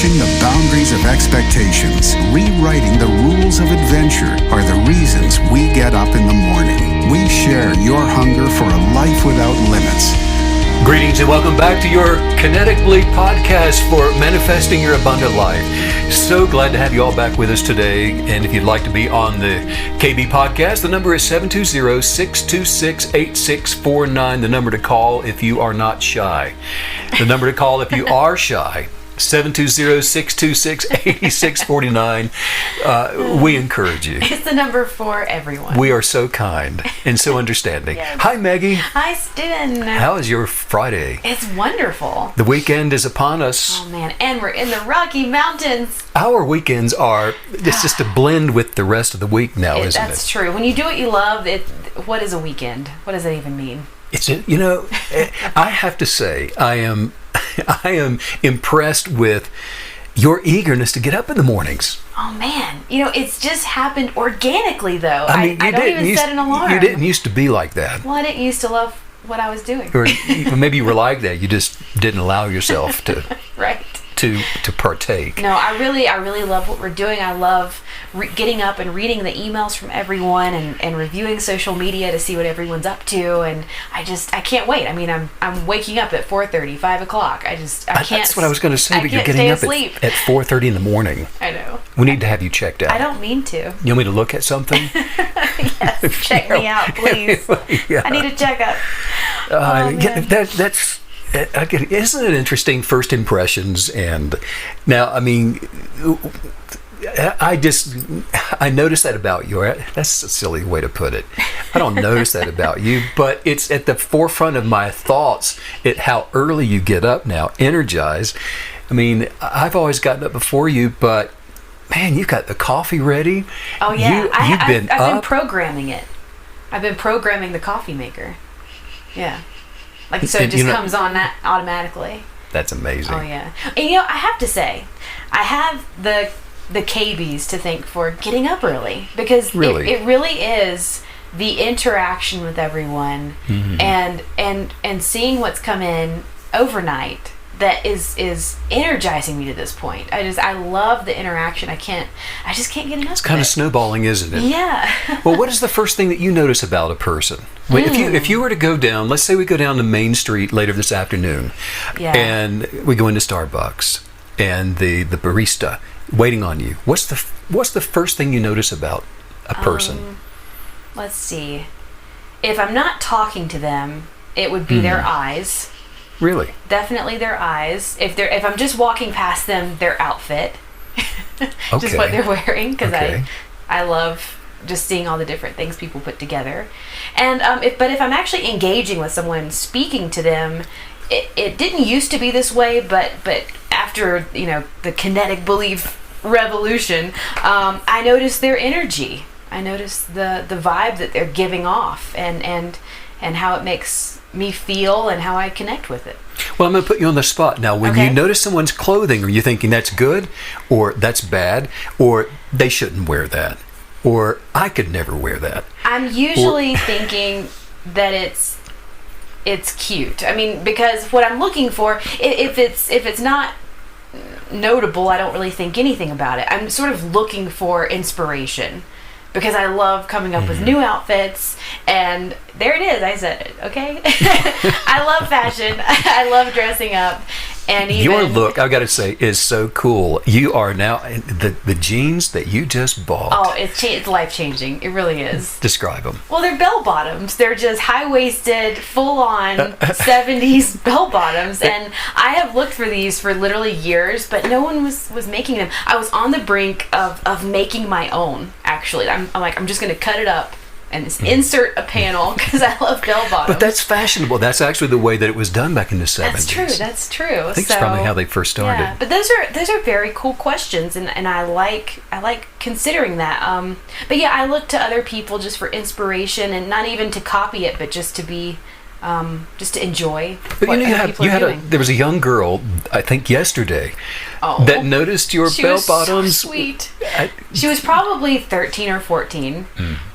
Pushing the boundaries of expectations, rewriting the rules of adventure are the reasons we get up in the morning. We share your hunger for a life without limits. Greetings and welcome back to your Kinetic Bleed podcast for manifesting your abundant life. So glad to have you all back with us today. And if you'd like to be on the KB podcast, the number is 720-626-8649, the number to call if you are not shy. The number to call if you are shy. 720-626-8649. We encourage you. It's the number for everyone. We are so kind and so understanding. Yes. Hi, Maggie. Hi, Sten. How is your Friday? It's wonderful. The weekend is upon us. Oh, man. And we're in the Rocky Mountains. Our weekends are, it's just a blend with the rest of the week now, isn't it? That's true. When you do what you love, what is a weekend? What does that even mean? I have to say, I am impressed with your eagerness to get up in the mornings. Oh man, it's just happened organically though. I don't even set an alarm. You didn't used to be like that. Well, I didn't used to love what I was doing. Or maybe you were like that. You just didn't allow yourself to right. to partake. No, I really love what we're doing. I love getting up and reading the emails from everyone and reviewing social media to see what everyone's up to, and I can't wait. I mean, I'm waking up at 4:30, 5 o'clock. I can't. That's what I was going to say. But you're getting up at 4:30 in the morning. I know. We need to have you checked out. I don't mean to. You want me to look at something? Yes, check me out, please. Yeah. I need a checkup. That's. Isn't it interesting, first impressions? And now, I mean, I noticed that about you. That's a silly way to put it. I don't notice that about you, but it's at the forefront of my thoughts at how early you get up now, energized. I mean, I've always gotten up before you, but man, you've got the coffee ready. Oh yeah, I've been programming it. I've been programming the coffee maker. Yeah. So it just comes on that automatically. That's amazing. Oh yeah. And I have to say, I have the KBs to thank for getting up early, because it really is the interaction with everyone, mm-hmm. and seeing what's come in overnight that is energizing me to this point. I love the interaction. I just can't get enough. It's kind of snowballing, isn't it? Yeah. Well, what is the first thing that you notice about a person? If you were to go down, let's say we go down to Main Street later this afternoon, and we go into Starbucks, and the barista waiting on you. What's the first thing you notice about a person? Let's see. If I'm not talking to them, it would be their eyes. Really? Definitely their eyes. If I'm just walking past them, their outfit, just what they're wearing, because I love just seeing all the different things people put together. And if I'm actually engaging with someone, speaking to them, it didn't used to be this way, but after the kinetic belief revolution, I noticed their energy. I noticed the vibe that they're giving off, and how it makes me feel and how I connect with it. Well, I'm going to put you on the spot now. When you notice someone's clothing, are you thinking that's good, or that's bad, or they shouldn't wear that, or I could never wear that? I'm usually thinking that it's cute. I mean, because what I'm looking for, if it's not notable, I don't really think anything about it. I'm sort of looking for inspiration, because I love coming up with new outfits, and there it is. I said it, okay? I love fashion. I love dressing up. And even your look, I've got to say, is so cool. You are now, the jeans that you just bought. Oh, it's life-changing. It really is. Describe them. Well, they're bell-bottoms. They're just high-waisted, full-on 70s bell-bottoms. And I have looked for these for literally years, but no one was making them. I was on the brink of making my own, actually. I'm like, I'm just going to cut it up and insert a panel, because I love bell bottoms. But that's fashionable. That's actually the way that it was done back in the 70s. That's true. I think it's probably how they first started. Yeah, but those are very cool questions, and I like considering that. But yeah, I look to other people just for inspiration, and not even to copy it, but just to be just to enjoy. But there was a young girl, I think yesterday, that noticed your bell bottoms. So sweet. She was probably 13 or 14,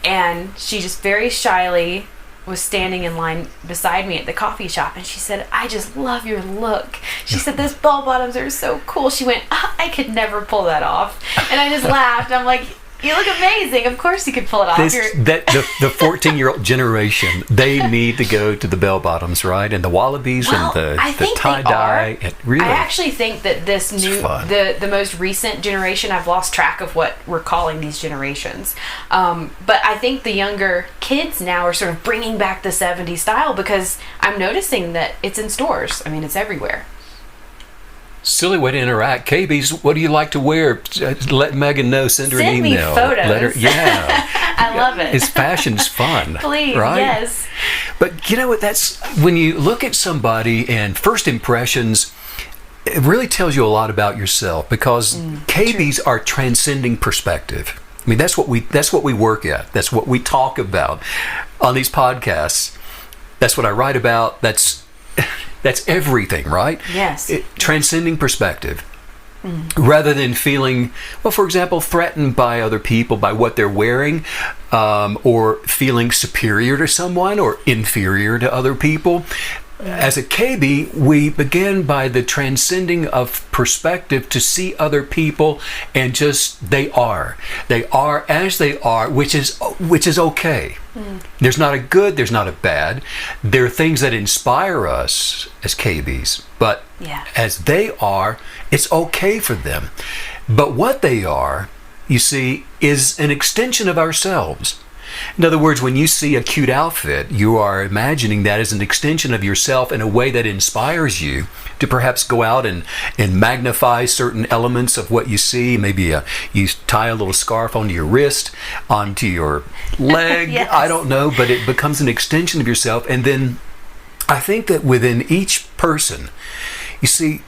and she just very shyly was standing in line beside me at the coffee shop, and she said, "I just love your look." She said, those bell bottoms are so cool. She went, I could never pull that off. And I just laughed. I'm like, you look amazing. Of course you could pull it off. The 14-year-old generation, they need to go to the bell bottoms, right? And the wallabies and the tie-dye. Really, I actually think that this the most recent generation, I've lost track of what we're calling these generations. But I think the younger kids now are sort of bringing back the 70s style, because I'm noticing that it's in stores. I mean, it's everywhere. Silly way to interact. KBs, what do you like to wear? Let Megan know. Send her an email. Send me photos. Yeah. I love it. Fashion's fun. Please, right? yes. But you know what? That's when you look at somebody and first impressions, it really tells you a lot about yourself, because KBs are transcending perspective. I mean, that's what we work at. That's what we talk about on these podcasts. That's what I write about. That's everything, right? Yes. Transcending perspective. Rather than feeling, well, for example, threatened by other people, by what they're wearing, or feeling superior to someone or inferior to other people. As a KB, we begin by the transcending of perspective to see other people and just they are as they are, which is okay. There's not a good, there's not a bad. There are things that inspire us as KBs, but as they are, it's okay for them. But what they are, you see, is an extension of ourselves. In other words, when you see a cute outfit, you are imagining that as an extension of yourself in a way that inspires you to perhaps go out and magnify certain elements of what you see. Maybe you tie a little scarf onto your wrist, onto your leg. Yes. I don't know, but it becomes an extension of yourself. And then I think that within each person, you see,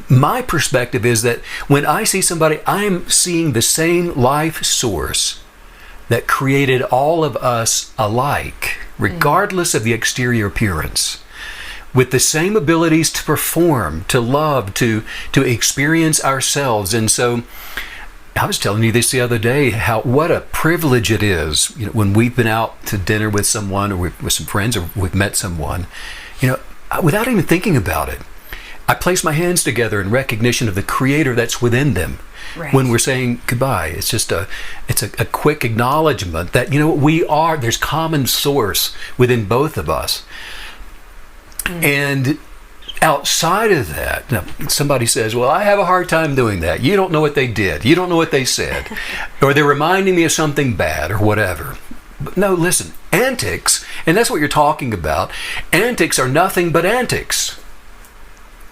my perspective is that when I see somebody, I'm seeing the same life source that created all of us alike, regardless of the exterior appearance, with the same abilities to perform, to love, to experience ourselves. And so I was telling you this the other day, what a privilege it is, when we've been out to dinner with someone or with some friends, or we've met someone, without even thinking about it, I place my hands together in recognition of the Creator that's within them. Right. When we're saying goodbye, it's just a quick acknowledgement that there's common source within both of us. And outside of that, now, somebody says, well, I have a hard time doing that. You don't know what they did. You don't know what they said. Or they're reminding me of something bad or whatever. But no, listen, antics, and that's what you're talking about. Antics are nothing but antics.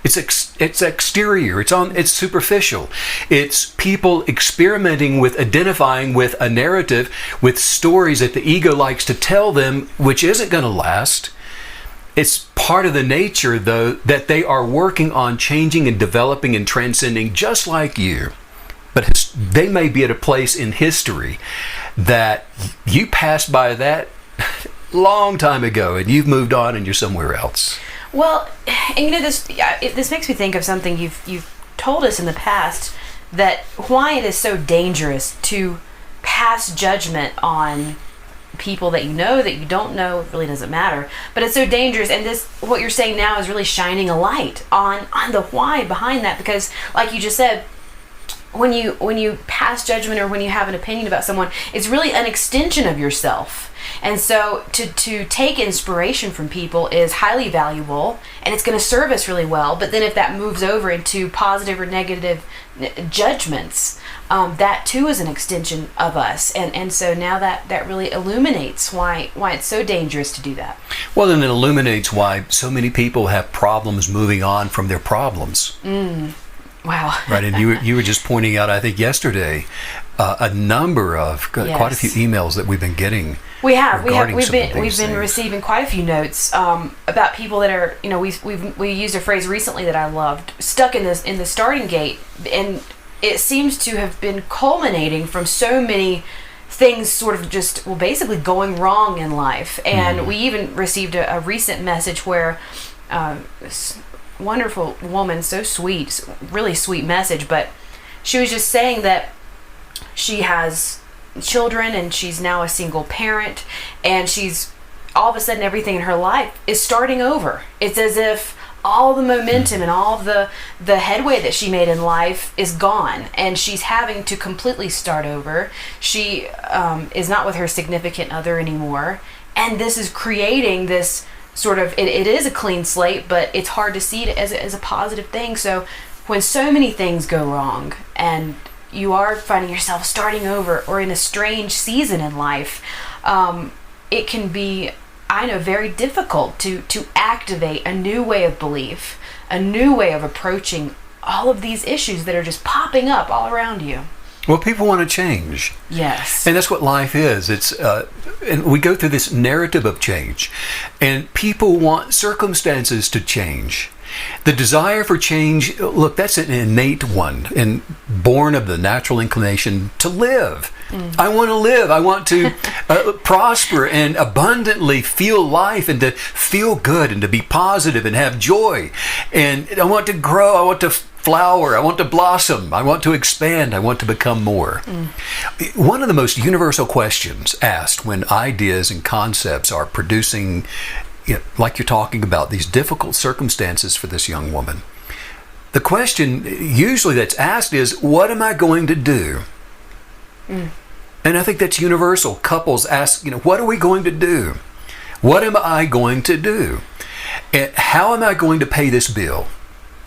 It's exterior. It's superficial. It's people experimenting with identifying with a narrative, with stories that the ego likes to tell them, which isn't going to last. It's part of the nature, though, that they are working on changing and developing and transcending, just like you. But they may be at a place in history that you passed by that long time ago, and you've moved on, and you're somewhere else. Well, and this makes me think of something you've told us in the past, that why it is so dangerous to pass judgment on people that you don't know. It really doesn't matter, but it's so dangerous. And what you're saying now is really shining a light on the why behind that, because like you just said, when you pass judgment or when you have an opinion about someone, it's really an extension of yourself. And so to take inspiration from people is highly valuable, and it's going to serve us really well. But then if that moves over into positive or negative judgments, that too is an extension of us. And so now that really illuminates why it's so dangerous to do that. Well, then it illuminates why so many people have problems moving on from their problems. Wow. Right, and you were just pointing out, I think yesterday, a number of quite a few emails that we've been getting. We've been receiving quite a few notes about people that are, we used a phrase recently that I loved, stuck in the starting gate, and it seems to have been culminating from so many things sort of just, basically going wrong in life. And we even received a recent message where wonderful woman, so sweet, really sweet message, but she was just saying that she has children and she's now a single parent, and she's all of a sudden everything in her life is starting over. It's as if all the momentum and all the headway that she made in life is gone, and she's having to completely start over. She is not with her significant other anymore, and this is creating this sort of, it is a clean slate, but it's hard to see it as a positive thing. So when so many things go wrong and you are finding yourself starting over or in a strange season in life, it can be, I know, very difficult to activate a new way of belief, a new way of approaching all of these issues that are just popping up all around you. Well, people want to change. Yes. And that's what life is. It's and we go through this narrative of change, and people want circumstances to change. The desire for change, look, that's an innate one and born of the natural inclination to live. I want to live. I want to prosper and abundantly feel life and to feel good and to be positive and have joy. And I want to grow. I want to flower. I want to blossom. I want to expand. I want to become more. One of the most universal questions asked when ideas and concepts are producing, like you're talking about, these difficult circumstances for this young woman, the question usually that's asked is, what am I going to do? And I think that's universal. Couples ask, what are we going to do? What am I going to do? And how am I going to pay this bill?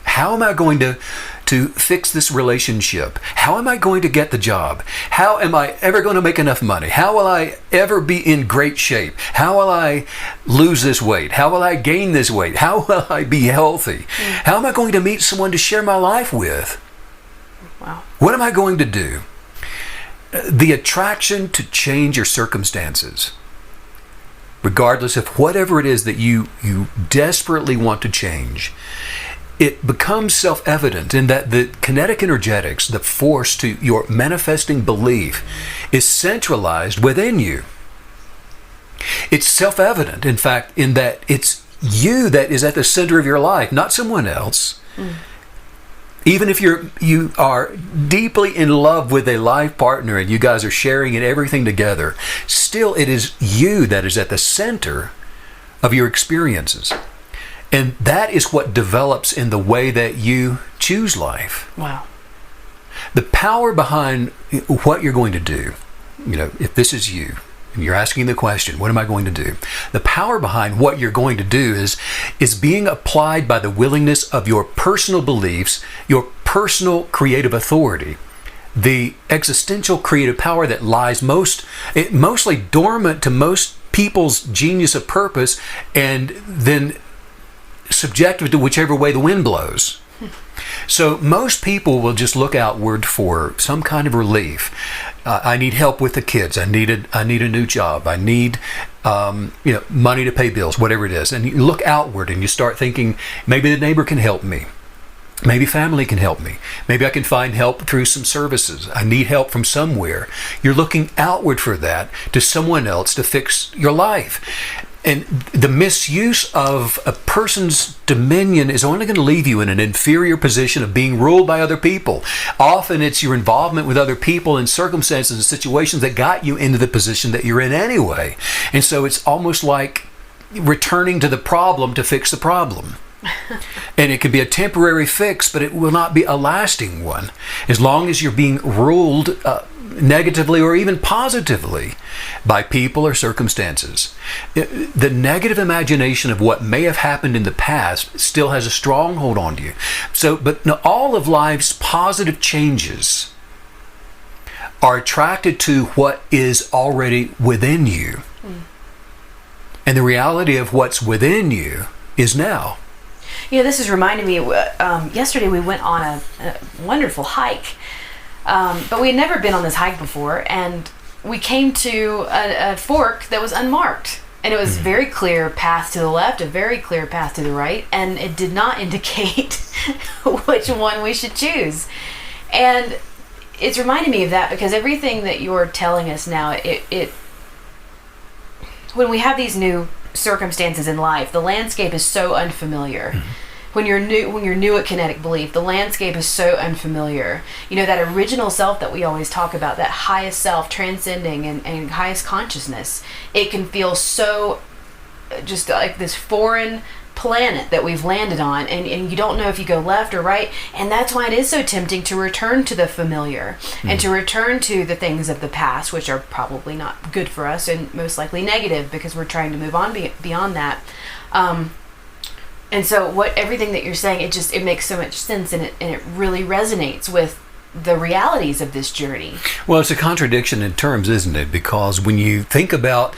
How am I going to fix this relationship? How am I going to get the job? How am I ever going to make enough money? How will I ever be in great shape? How will I lose this weight? How will I gain this weight? How will I be healthy? How am I going to meet someone to share my life with? Wow. What am I going to do? The attraction to change your circumstances, regardless of whatever it is that you desperately want to change, it becomes self-evident in that the kinetic energetics, the force to your manifesting belief, is centralized within you. It's self-evident, in fact, in that it's you that is at the center of your life, not someone else. Even if you are deeply in love with a life partner and you guys are sharing in everything together, still it is you that is at the center of your experiences. And that is what develops in the way that you choose life. Wow. The power behind what you're going to do, if this is you, and you're asking the question, what am I going to do? The power behind what you're going to do is being applied by the willingness of your personal beliefs, your personal creative authority, the existential creative power that lies mostly dormant to most people's genius of purpose, and then subjective to whichever way the wind blows. So most people will just look outward for some kind of relief. I need help with the kids. I need a new job. I need money to pay bills, whatever it is. And you look outward and you start thinking, maybe the neighbor can help me. Maybe family can help me. Maybe I can find help through some services. I need help from somewhere. You're looking outward for that to someone else to fix your life. And the misuse of a person's dominion is only going to leave you in an inferior position of being ruled by other people. Often it's your involvement with other people and circumstances and situations that got you into the position that you're in anyway. And so it's almost like returning to the problem to fix the problem. And it could be a temporary fix, but it will not be a lasting one. As long as you're being ruled negatively or even positively by people or circumstances. The negative imagination of what may have happened in the past still has a stronghold on you. But all of life's positive changes are attracted to what is already within you. And the reality of what's within you is now. This is reminding me, yesterday we went on a wonderful hike. But we had never been on this hike before, and we came to a fork that was unmarked. And it was very clear path to the left, a very clear path to the right, and it did not indicate which one we should choose. And it's reminding me of that because everything that you're telling us now, it when we have these new circumstances in life, the landscape is so unfamiliar. When you're new at kinetic belief, the landscape is so unfamiliar. That original self that we always talk about, that highest self, transcending and highest consciousness, it can feel so just like this foreign planet that we've landed on, and you don't know if you go left or right, and that's why it is so tempting to return to the familiar and to return to the things of the past, which are probably not good for us and most likely negative because we're trying to move on beyond that. And so everything that you're saying, it makes so much sense, and it really resonates with the realities of this journey. Well, it's a contradiction in terms, isn't it? Because when you think about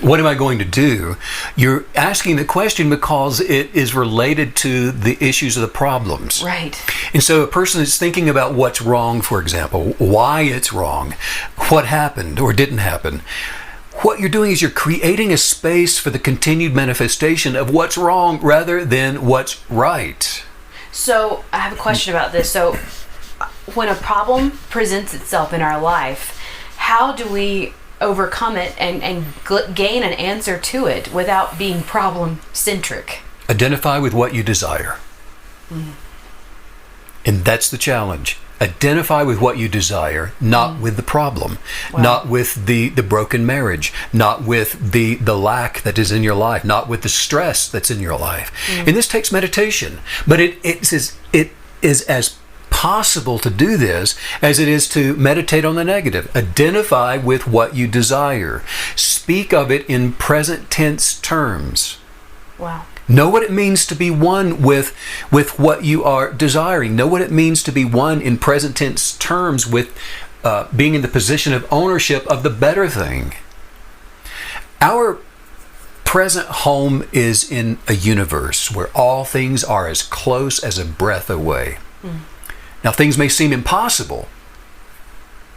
what am I going to do, you're asking the question because it is related to the issues of the problems. Right. And so a person is thinking about what's wrong, for example, why it's wrong, what happened or didn't happen. What you're doing is you're creating a space for the continued manifestation of what's wrong rather than what's right. So I have a question about this. So when a problem presents itself in our life, how do we overcome it and gain an answer to it without being problem-centric? Identify with what you desire. And that's the challenge. Identify with what you desire, not with the problem, not with the broken marriage, not with the lack that is in your life, not with the stress that's in your life. And this takes meditation, but it is as possible to do this as it is to meditate on the negative. Identify with what you desire. Speak of it in present tense terms. Wow. Know what it means to be one with what you are desiring. Know what it means to be one in present tense terms with being in the position of ownership of the better thing. Our present home is in a universe where all things are as close as a breath away. Now, things may seem impossible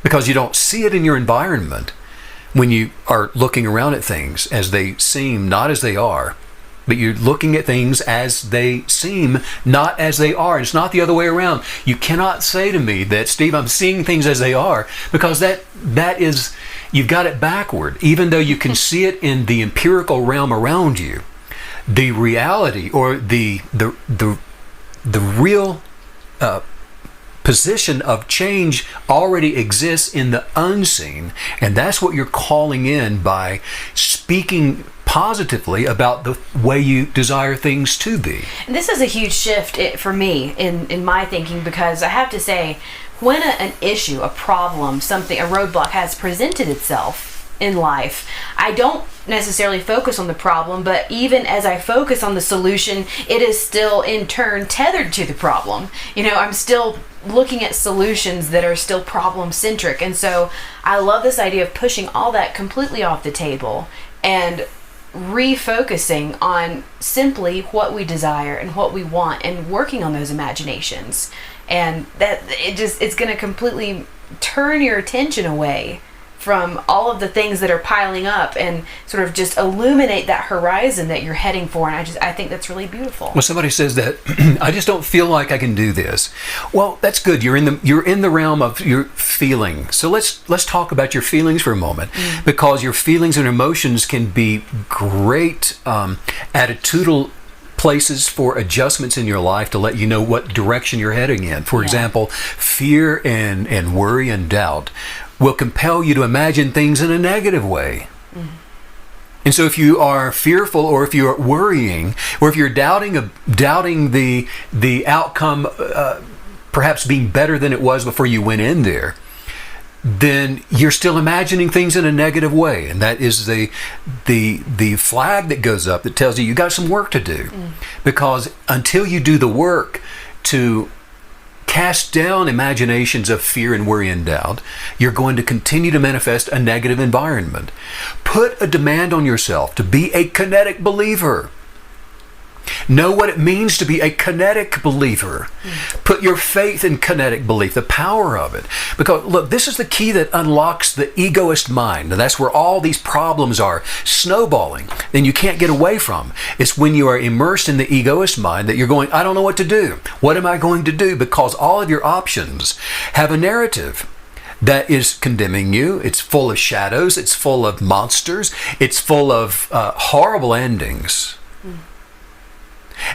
because you don't see it in your environment when you are looking around at things as they seem, not as they are. But you're looking at things as they seem, not as they are. It's not the other way around. You cannot say to me that, Steve, I'm seeing things as they are, because that is, you've got it backward. Even though you can see it in the empirical realm around you, the reality or the real position of change already exists in the unseen, and that's what you're calling in by speaking positively about the way you desire things to be. And this is a huge shift for me in my thinking, because I have to say, when an issue, a problem, a roadblock has presented itself in life, I don't necessarily focus on the problem, but even as I focus on the solution, it is still in turn tethered to the problem. I'm still looking at solutions that are still problem-centric. And so I love this idea of pushing all that completely off the table and refocusing on simply what we desire and what we want, and working on those imaginations. And that it's going to completely turn your attention away from all of the things that are piling up and sort of just illuminate that horizon that you're heading for. And I think that's really beautiful. Well, somebody says that I just don't feel like I can do this. Well, that's good. You're in the realm of your feeling. So let's talk about your feelings for a moment, because your feelings and emotions can be great attitudinal places for adjustments in your life to let you know what direction you're heading in. For example, fear and worry and doubt will compel you to imagine things in a negative way. And so if you are fearful, or if you're worrying, or if you're doubting the outcome perhaps being better than it was before you went in there, then you're still imagining things in a negative way. And that is the flag that goes up that tells you got some work to do. Because until you do the work to cast down imaginations of fear and worry and doubt, you're going to continue to manifest a negative environment. Put a demand on yourself to be a kinetic believer. Know what it means to be a kinetic believer. Put your faith in kinetic belief, the power of it. Because look, this is the key that unlocks the egoist mind. And that's where all these problems are snowballing and you can't get away from. It's when you are immersed in the egoist mind that you're going, I don't know what to do. What am I going to do? Because all of your options have a narrative that is condemning you. It's full of shadows. It's full of monsters. It's full of horrible endings.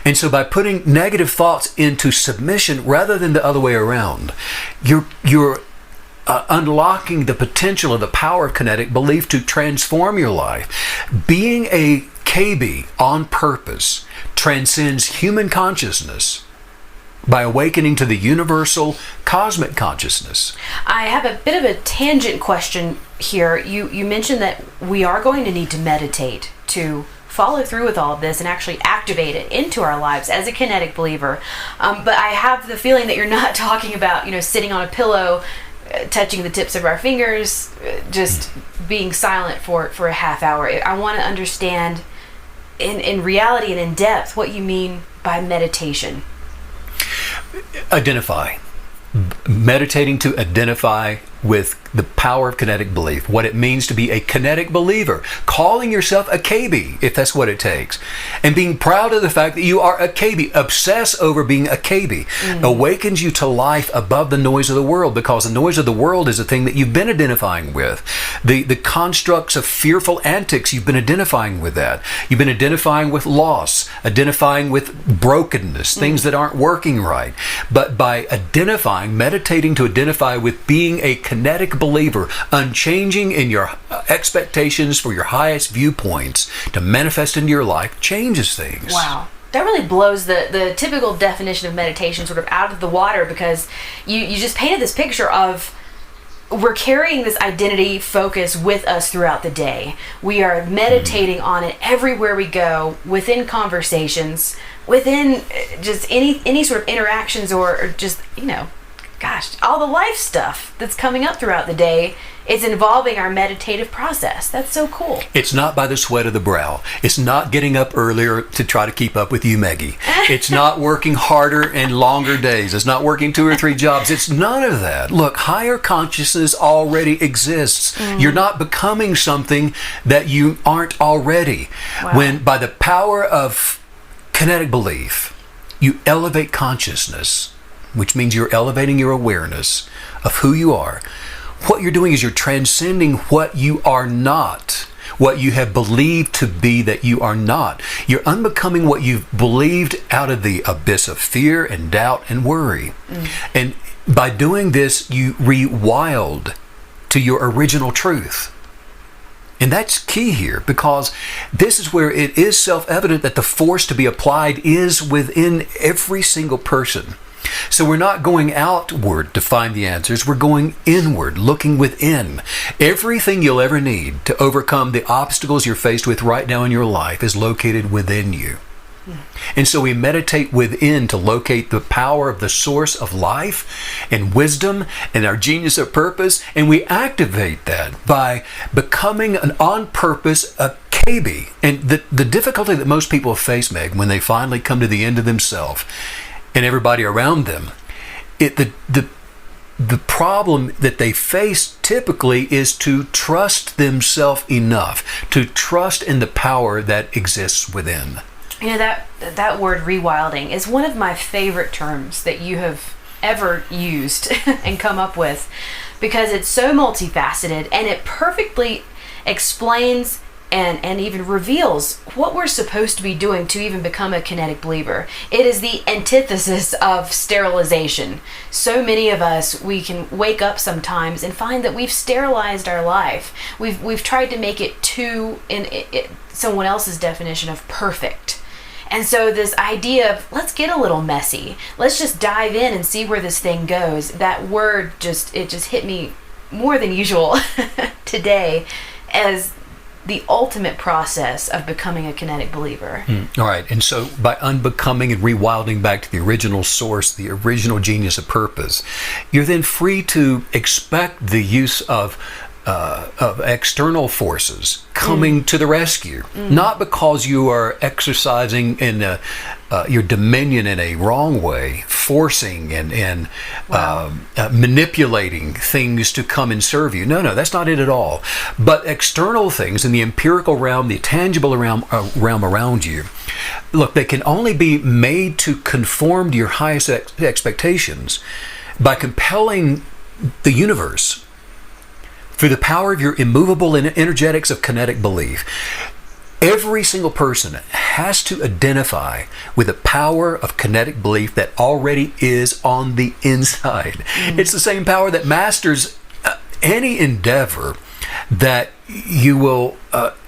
And so by putting negative thoughts into submission rather than the other way around, you're unlocking the potential of the power of kinetic belief to transform your life. Being a KB on purpose transcends human consciousness by awakening to the universal cosmic consciousness. I have a bit of a tangent question here. You mentioned that we are going to need to meditate to follow through with all of this and actually activate it into our lives as a kinetic believer. But I have the feeling that you're not talking about, sitting on a pillow, touching the tips of our fingers, just being silent for a half hour. I want to understand in reality and in depth what you mean by meditation. Identify. Meditating to identify with the power of kinetic belief, what it means to be a kinetic believer, calling yourself a KB, if that's what it takes, and being proud of the fact that you are a KB. Obsess over being a KB. Awakens you to life above the noise of the world, because the noise of the world is a thing that you've been identifying with. The constructs of fearful antics, you've been identifying with that. You've been identifying with loss, identifying with brokenness, things that aren't working right. But by meditating to identify with being a kinetic believer, unchanging in your expectations for your highest viewpoints to manifest into your life, changes things. Wow. That really blows the typical definition of meditation sort of out of the water, because you just painted this picture of we're carrying this identity focus with us throughout the day. We are meditating on it everywhere we go, within conversations, within just any sort of interactions or just, all the life stuff that's coming up throughout the day. It's involving our meditative process. That's so cool. It's not by the sweat of the brow. It's not getting up earlier to try to keep up with you, Maggie. It's not working harder and longer days. It's not working 2 or 3 jobs. It's none of that. Look, higher consciousness already exists. You're not becoming something that you aren't already. Wow. When by the power of kinetic belief, you elevate consciousness, which means you're elevating your awareness of who you are. What you're doing is you're transcending what you are not, what you have believed to be that you are not. You're unbecoming what you've believed out of the abyss of fear and doubt and worry. And by doing this, you rewild to your original truth. And that's key here, because this is where it is self-evident that the force to be applied is within every single person. So we're not going outward to find the answers. We're going inward, looking within. Everything you'll ever need to overcome the obstacles you're faced with right now in your life is located within you. And so we meditate within to locate the power of the source of life and wisdom and our genius of purpose. And we activate that by becoming on purpose a KB. And the difficulty that most people face, Meg, when they finally come to the end of themselves and everybody around them, the problem that they face typically is to trust themselves enough, to trust in the power that exists within. That word rewilding is one of my favorite terms that you have ever used and come up with, because it's so multifaceted and it perfectly explains and even reveals what we're supposed to be doing to even become a kinetic believer. It is the antithesis of sterilization. So many of us, we can wake up sometimes and find that we've sterilized our life. We've tried to make it someone else's definition of perfect. And so this idea of let's get a little messy, let's just dive in and see where this thing goes, that word just hit me more than usual today as the ultimate process of becoming a kinetic believer. All right. And so by unbecoming and rewilding back to the original source, the original genius of purpose, you're then free to expect the use of external forces coming to the rescue, not because you are exercising in your dominion in a wrong way, forcing and manipulating things to come and serve you. No, that's not it at all. But external things in the empirical realm, the tangible realm around you, look, they can only be made to conform to your highest expectations by compelling the universe through the power of your immovable energetics of kinetic belief. Every single person has to identify with the power of kinetic belief that already is on the inside. It's the same power that masters any endeavor that you will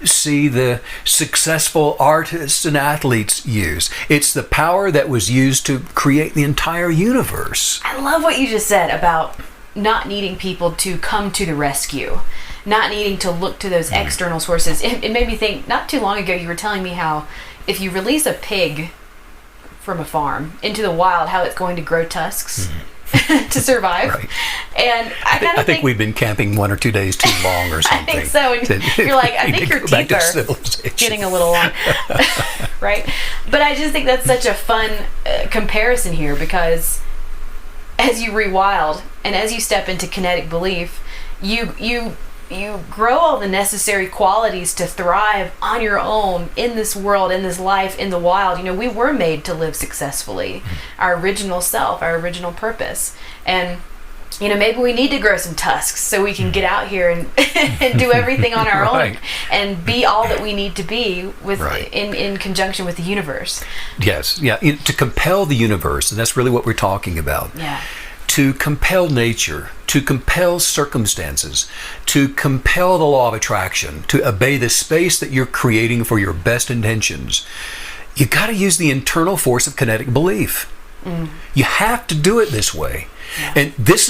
see the successful artists and athletes use. It's the power that was used to create the entire universe. I love what you just said about not needing people to come to the rescue, not needing to look to those external sources. It made me think, not too long ago, you were telling me how if you release a pig from a farm into the wild, how it's going to grow tusks to survive. Right. And I think we've been camping 1 or 2 days too long or something. I think so. And you're like, I think your teeth are getting a little long. Right? But I just think that's such a fun comparison here, because as you rewild and as you step into kinetic belief, you grow all the necessary qualities to thrive on your own in this world, in this life, in the wild. We were made to live successfully, our original self, our original purpose. And maybe we need to grow some tusks so we can get out here and, and do everything on our own and be all that we need to be with in conjunction with the universe. Yes, yeah, to compel the universe, and that's really what we're talking about. Yeah. To compel nature, to compel circumstances, to compel the law of attraction, to obey the space that you're creating for your best intentions. You got to use the internal force of kinetic belief. You have to do it this way. Yeah. And this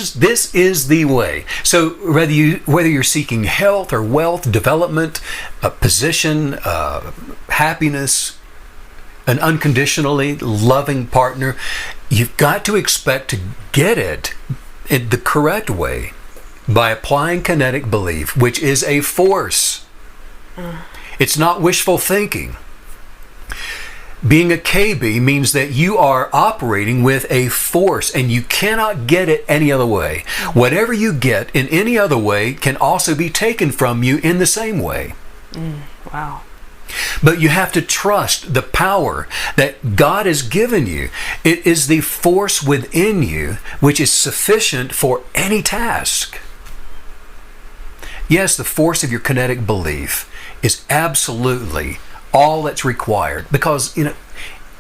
is the way. So whether you're seeking health or wealth, development, a position, happiness, an unconditionally loving partner, you've got to expect to get it in the correct way by applying kinetic belief, which is a force. It's not wishful thinking. Being a KB means that you are operating with a force, and you cannot get it any other way. Whatever you get in any other way can also be taken from you in the same way. Wow. But you have to trust the power that God has given you. It is the force within you which is sufficient for any task. Yes, the force of your kinetic belief is absolutely all that's required, because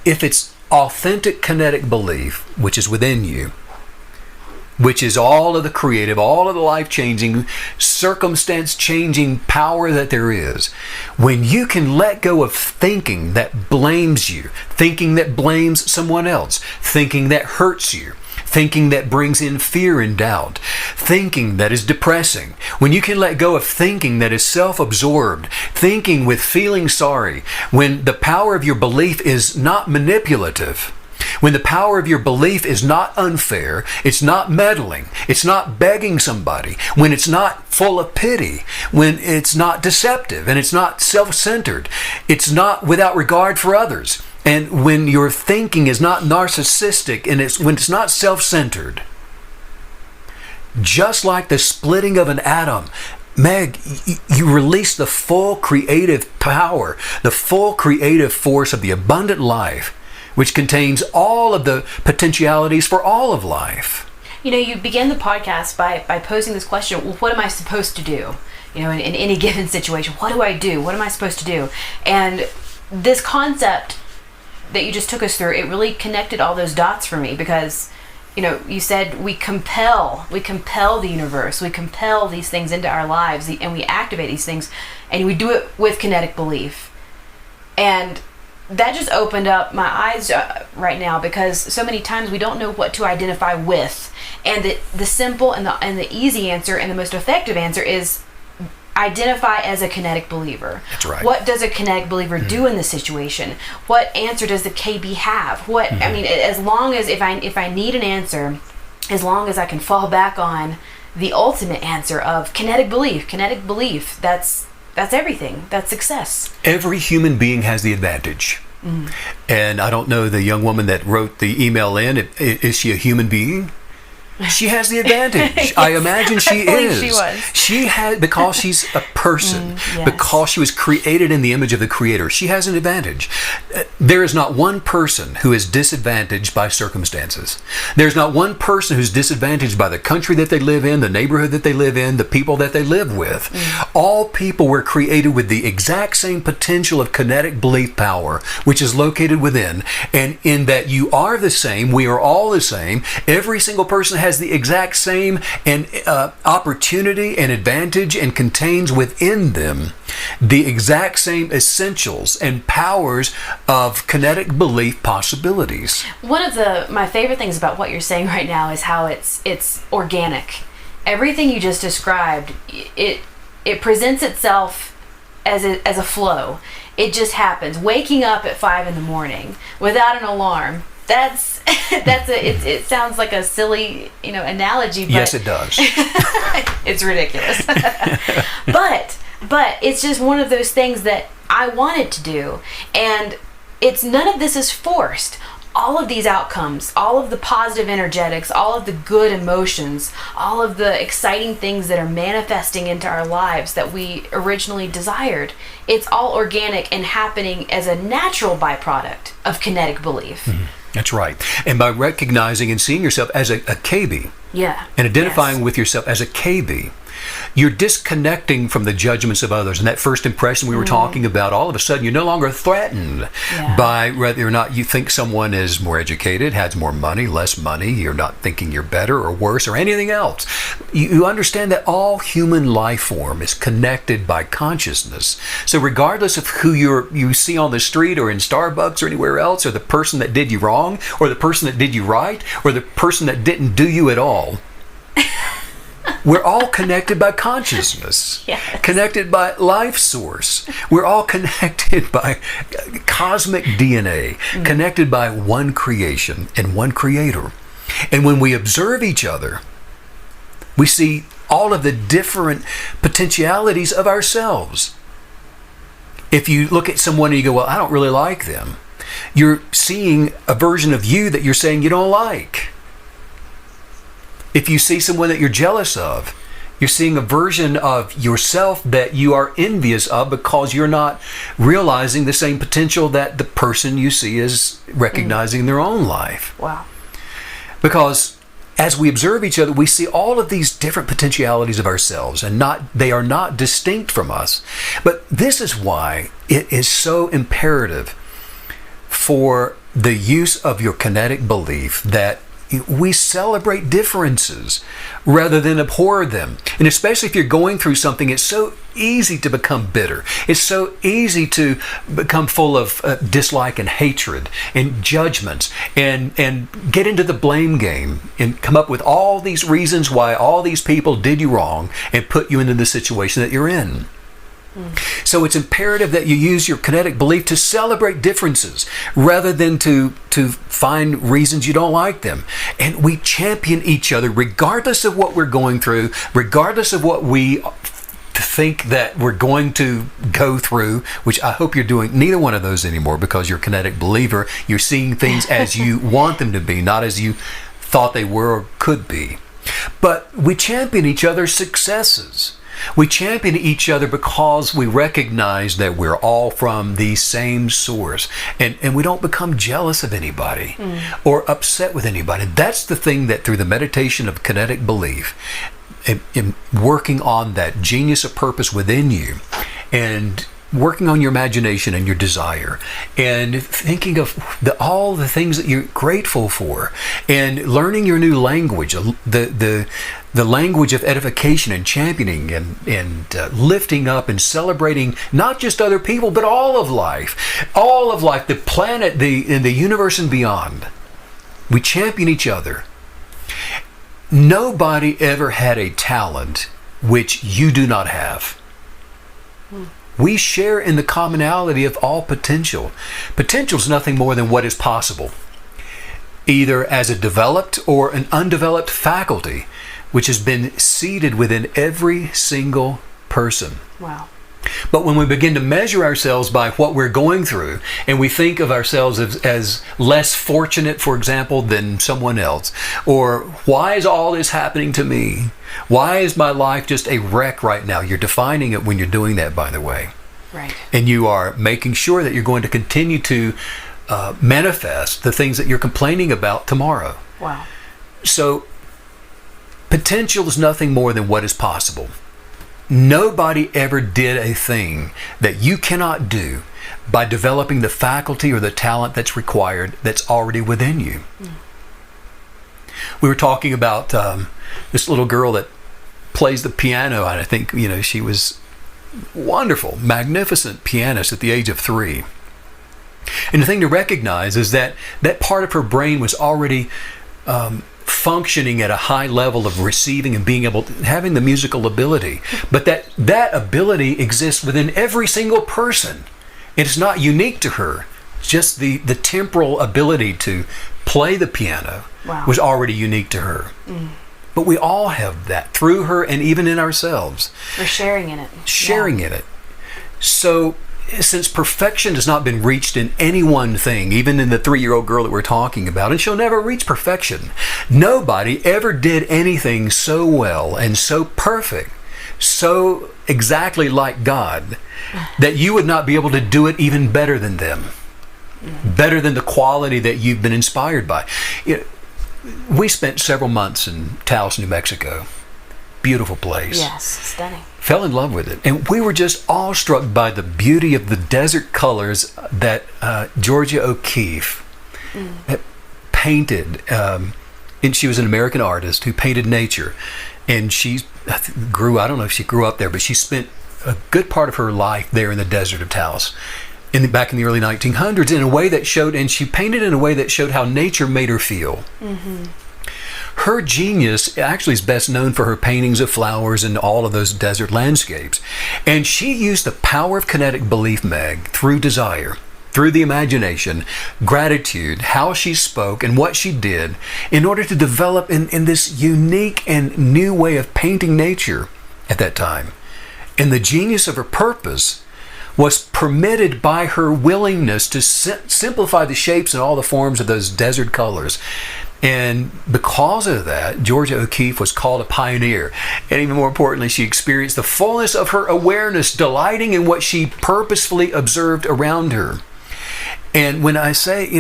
if it's authentic kinetic belief which is within you, which is all of the creative, all of the life-changing, circumstance-changing power that there is, when you can let go of thinking that blames you, thinking that blames someone else, thinking that hurts you, thinking that brings in fear and doubt, thinking that is depressing, when you can let go of thinking that is self-absorbed, thinking with feeling sorry, when the power of your belief is not manipulative, when the power of your belief is not unfair, it's not meddling, it's not begging somebody, when it's not full of pity, when it's not deceptive and it's not self-centered, it's not without regard for others, and when your thinking is not narcissistic and when it's not self-centered, just like the splitting of an atom, Meg, you release the full creative power, the full creative force of the abundant life, which contains all of the potentialities for all of life. You began the podcast by posing this question, well, what am I supposed to do? In any given situation, what do I do? What am I supposed to do? And this concept that you just took us through, it really connected all those dots for me, because, you said we compel the universe, we compel these things into our lives, and we activate these things, and we do it with kinetic belief. And that just opened up my eyes right now, because so many times we don't know what to identify with, and the simple and the easy answer and the most effective answer is identify as a kinetic believer. That's right. What does a kinetic believer do in this situation? What answer does the KB have? I mean, as long as if I need an answer, as long as I can fall back on the ultimate answer of kinetic belief, that's everything. That's success. Every human being has the advantage. And I don't know the young woman that wrote the email in. Is she a human being? She has the advantage. Yes, I imagine she is. She was. She had, because she's a person, yes. Because she was created in the image of the Creator, she has an advantage. There is not one person who is disadvantaged by circumstances. There's not one person who's disadvantaged by the country that they live in, the neighborhood that they live in, the people that they live with. all people were created with the exact same potential of kinetic belief power, which is located within, and in that you are the same, we are all the same. Every single person has the exact same and opportunity and advantage, and contains within them the exact same essentials and powers of kinetic belief possibilities. One of my favorite things about what you're saying right now is how it's organic. Everything you just described, it presents itself as a flow. It just happens. Waking up at 5 a.m. without an alarm. It sounds like a silly, analogy, but yes, it does. It's ridiculous. But it's just one of those things that I wanted to do, and none of this is forced. All of these outcomes, all of the positive energetics, all of the good emotions, all of the exciting things that are manifesting into our lives that we originally desired, it's all organic and happening as a natural byproduct of kinetic belief. Mm-hmm. That's right. And by recognizing and seeing yourself as a KB, and identifying with yourself as a KB, you're disconnecting from the judgments of others. And that first impression we were talking about, all of a sudden you're no longer threatened by whether or not you think someone is more educated, has more money, less money. You're not thinking you're better or worse or anything else. You understand that all human life form is connected by consciousness. So regardless of who you see on the street or in Starbucks or anywhere else, or the person that did you wrong, or the person that did you right, or the person that didn't do you at all, we're all connected by consciousness, connected by life source. We're all connected by cosmic DNA, connected by one creation and one creator. And when we observe each other, we see all of the different potentialities of ourselves. If you look at someone and you go, well, I don't really like them, you're seeing a version of you that you're saying you don't like. If you see someone that you're jealous of, you're seeing a version of yourself that you are envious of, because you're not realizing the same potential that the person you see is recognizing in their own life. Wow. Because as we observe each other, we see all of these different potentialities of ourselves, and they are not distinct from us. But this is why it is so imperative for the use of your kinetic belief that we celebrate differences rather than abhor them. And especially if you're going through something, it's so easy to become bitter. It's so easy to become full of dislike and hatred and judgments, and get into the blame game and come up with all these reasons why all these people did you wrong and put you into the situation that you're in. So it's imperative that you use your kinetic belief to celebrate differences rather than to find reasons you don't like them. And we champion each other regardless of what we're going through, regardless of what we think that we're going to go through, which I hope you're doing neither one of those anymore, because you're a kinetic believer. You're seeing things as you want them to be, not as you thought they were or could be. But we champion each other's successes. We champion each other because we recognize that we're all from the same source, and we don't become jealous of anybody or upset with anybody. That's the thing that through the meditation of kinetic belief, in working on that genius of purpose within you, and working on your imagination and your desire, and thinking of all the things that you're grateful for, and learning your new language, the language of edification and championing and lifting up and celebrating not just other people, but all of life, the planet, in the universe and beyond. We champion each other. Nobody ever had a talent which you do not have. We share in the commonality of all potential. Potential is nothing more than what is possible, either as a developed or an undeveloped faculty, which has been seated within every single person. Wow. But when we begin to measure ourselves by what we're going through, and we think of ourselves as less fortunate, for example, than someone else, or why is all this happening to me? Why is my life just a wreck right now? You're defining it when you're doing that, by the way. Right. And you are making sure that you're going to continue to manifest the things that you're complaining about tomorrow. Wow. So potential is nothing more than what is possible. nobody ever did a thing that you cannot do by developing the faculty or the talent that's required that's already within you. We were talking about this little girl that plays the piano, and I think, she was wonderful, magnificent pianist at the age of 3. And the thing to recognize is that that part of her brain was already functioning at a high level of receiving and being able to, having the musical ability. But that ability exists within every single person. It's not unique to her. Just the temporal ability to play the piano was already unique to her. But we all have that through her and even in ourselves. We're sharing in it. Sharing in it. So since perfection has not been reached in any one thing, even in the 3-year-old girl that we're talking about, and she'll never reach perfection, nobody ever did anything so well and so perfect, so exactly like God, that you would not be able to do it even better than them, better than the quality that you've been inspired by. We spent several months in Taos, New Mexico. Beautiful place. Yes, stunning. Fell in love with it. And we were just awestruck by the beauty of the desert colors that Georgia O'Keeffe had painted. And she was an American artist who painted nature. And she I don't know if she grew up there, but she spent a good part of her life there in the desert of Taos. Back in the early 1900s, in a way that showed, and she painted in a way that showed how nature made her feel. Her genius actually is best known for her paintings of flowers and all of those desert landscapes. And she used the power of kinetic belief, Meg, through desire, through the imagination, gratitude, how she spoke and what she did, in order to develop in this unique and new way of painting nature at that time. And the genius of her purpose was permitted by her willingness to simplify the shapes and all the forms of those desert colors. And because of that, Georgia O'Keeffe was called a pioneer. And even more importantly, she experienced the fullness of her awareness, delighting in what she purposefully observed around her. And when I say,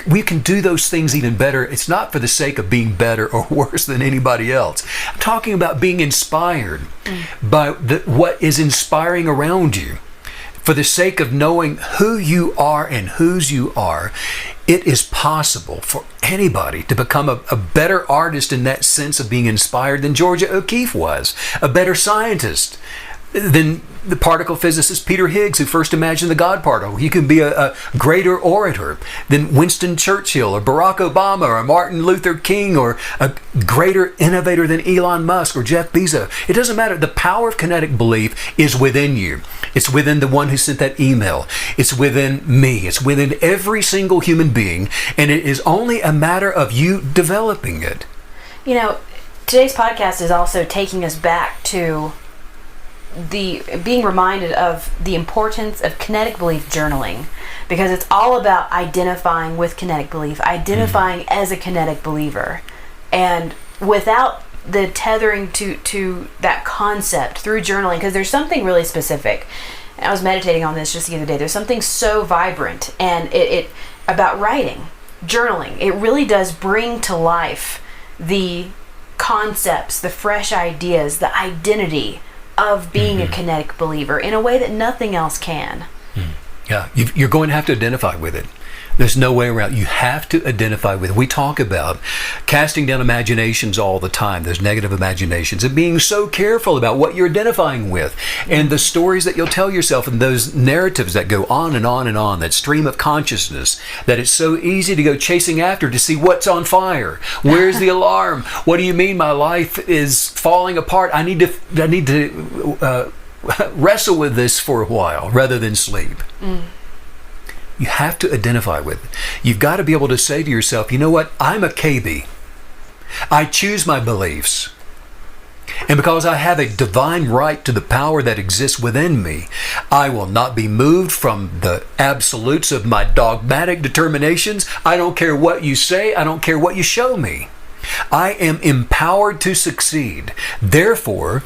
we can do those things even better, it's not for the sake of being better or worse than anybody else. I'm talking about being inspired by what is inspiring around you. For the sake of knowing who you are and whose you are, it is possible for anybody to become a better artist in that sense of being inspired than Georgia O'Keeffe was, a better scientist than the particle physicist Peter Higgs, who first imagined the God particle. You can be a greater orator than Winston Churchill or Barack Obama or Martin Luther King, or a greater innovator than Elon Musk or Jeff Bezos. It doesn't matter. The power of kinetic belief is within you. It's within the one who sent that email. It's within me. It's within every single human being. And it is only a matter of you developing it. Today's podcast is also taking us back to being reminded of the importance of kinetic belief journaling, because it's all about identifying with kinetic belief, identifying as a kinetic believer. And without the tethering to that concept through journaling, because there's something really specific. I was meditating on this just the other day. There's something so vibrant and it about writing, journaling. It really does bring to life the concepts, the fresh ideas, the identity of being a kinetic believer in a way that nothing else can. Yeah, you're going to have to identify with it. There's no way around. You have to identify with it. We talk about casting down imaginations all the time, those negative imaginations, and being so careful about what you're identifying with, and the stories that you'll tell yourself, and those narratives that go on and on and on, that stream of consciousness, that it's so easy to go chasing after to see what's on fire. Where's the alarm? What do you mean my life is falling apart? I need to wrestle with this for a while rather than sleep. You have to identify with it. You've got to be able to say to yourself, you know what? I'm a KB. I choose my beliefs. And because I have a divine right to the power that exists within me, I will not be moved from the absolutes of my dogmatic determinations. I don't care what you say. I don't care what you show me. I am empowered to succeed. Therefore,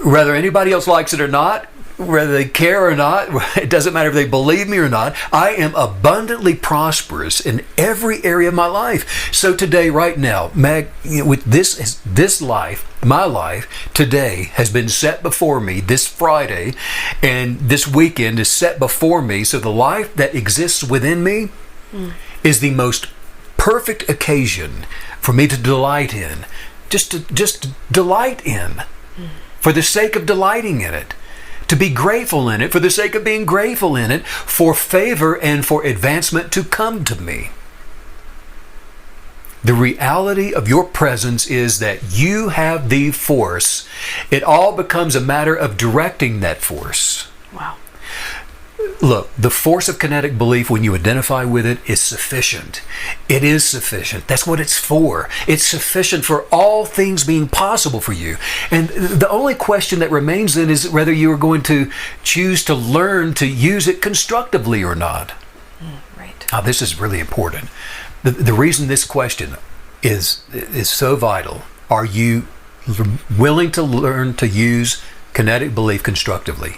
whether anybody else likes it or not, whether they care or not, it doesn't matter if they believe me or not, I am abundantly prosperous in every area of my life. So today, right now, Meg, with this life, my life today has been set before me this Friday, and this weekend is set before me. So the life that exists within me is the most perfect occasion for me to delight in, just to delight in, for the sake of delighting in it. To be grateful in it, for the sake of being grateful in it, for favor and for advancement to come to me. The reality of your presence is that you have the force. It all becomes a matter of directing that force. Wow. Look, the force of kinetic belief, when you identify with it, is sufficient. It is sufficient. That's what it's for. It's sufficient for all things being possible for you. And the only question that remains then is whether you are going to choose to learn to use it constructively or not. Right. Now, this is really important. The reason this question is so vital, are you willing to learn to use kinetic belief constructively?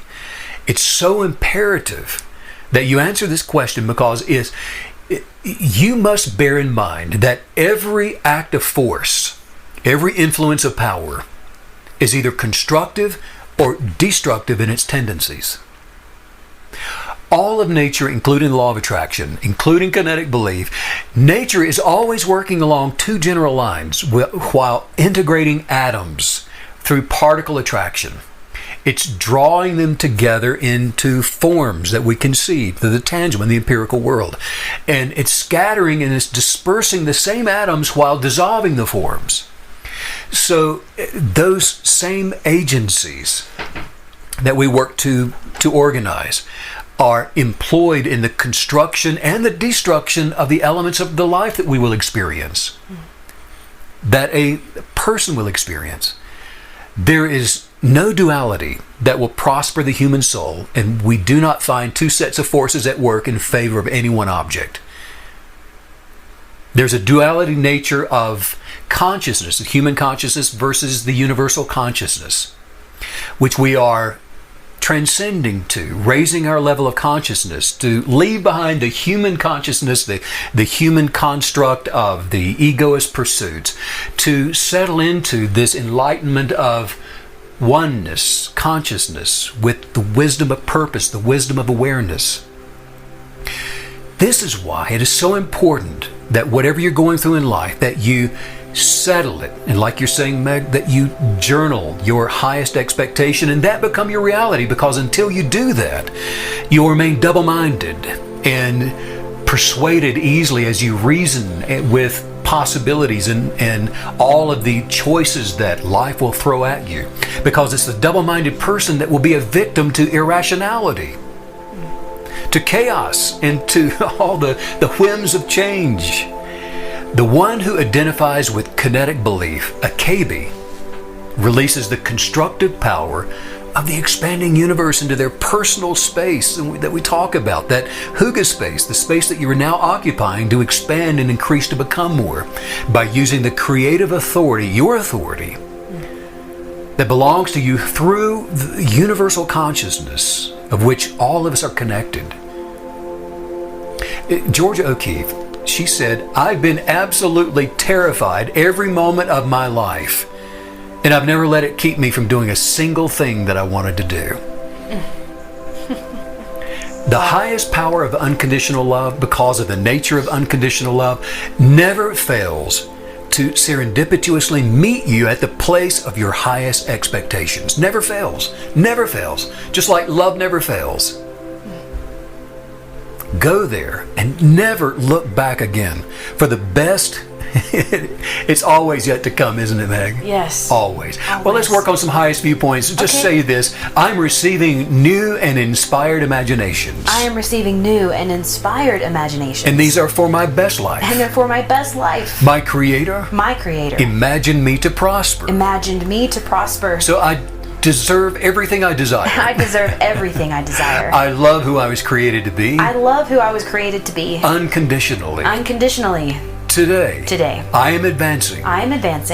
It's so imperative that you answer this question, because you must bear in mind that every act of force, every influence of power is either constructive or destructive in its tendencies. All of nature, including the law of attraction, including kinetic belief, nature is always working along two general lines while integrating atoms through particle attraction. It's drawing them together into forms that we can see through the tangible in the empirical world. And it's scattering and it's dispersing the same atoms while dissolving the forms. So those same agencies that we work to organize are employed in the construction and the destruction of the elements of the life that we will experience, that a person will experience. There is no duality that will prosper the human soul, and we do not find two sets of forces at work in favor of any one object. There's a duality nature of consciousness, the human consciousness versus the universal consciousness, which we are transcending to, raising our level of consciousness, to leave behind the human consciousness, the human construct of the egoist pursuits, to settle into this enlightenment of oneness, consciousness, with the wisdom of purpose, the wisdom of awareness. This is why it is so important that whatever you're going through in life, that you settle it. And like you're saying, Meg, that you journal your highest expectation and that become your reality, because until you do that, you'll remain double-minded and persuaded easily as you reason with possibilities and all of the choices that life will throw at you, because it's the double-minded person that will be a victim to irrationality, to chaos, and to all the whims of change. The one who identifies with kinetic belief, a KB, releases the constructive power of the expanding universe into their personal space that we talk about, that hygge space, the space that you are now occupying to expand and increase to become more, by using the creative authority, your authority, that belongs to you through the universal consciousness of which all of us are connected. Georgia O'Keeffe, she said, "I've been absolutely terrified every moment of my life, and I've never let it keep me from doing a single thing that I wanted to do." The highest power of unconditional love, because of the nature of unconditional love, never fails to serendipitously meet you at the place of your highest expectations. Never fails. Never fails. Just like love never fails. Go there and never look back again. For the best, it's always yet to come, isn't it, Meg? Yes. Always. Well, let's work on some highest viewpoints. Just say this: I'm receiving new and inspired imaginations. I am receiving new and inspired imaginations. And these are for my best life. And they're for my best life. My Creator. My Creator. Imagined me to prosper. Imagined me to prosper. So I deserve everything I desire. I deserve everything I desire. I love who I was created to be. I love who I was created to be. Unconditionally. Unconditionally. Today, I am advancing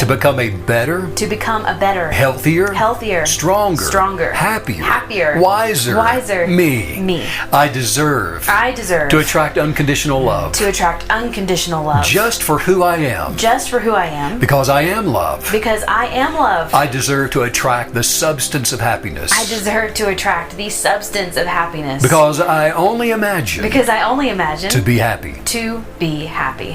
to become a better, healthier, stronger, happier, wiser me. I deserve to attract unconditional love. Just for who I am. Because I am love. I deserve to attract the substance of happiness. Because I only imagine to be happy.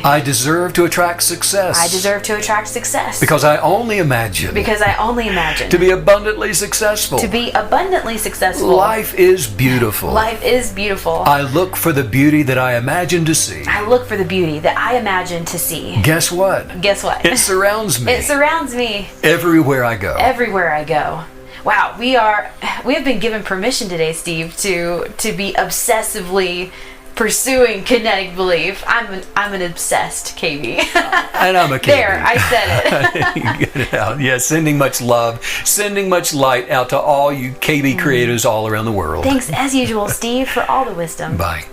I deserve to attract success. Because I only imagine to be abundantly successful. Life is beautiful. I look for the beauty that I imagine to see. Guess what? It surrounds me. Everywhere I go. Wow, we have been given permission today, Steve, to be obsessively pursuing kinetic belief. I'm an obsessed KB. And I'm a KB. There, I said it. Get it out. Yeah, sending much love, sending much light out to all you KB creators all around the world. Thanks, as usual, Steve, for all the wisdom. Bye.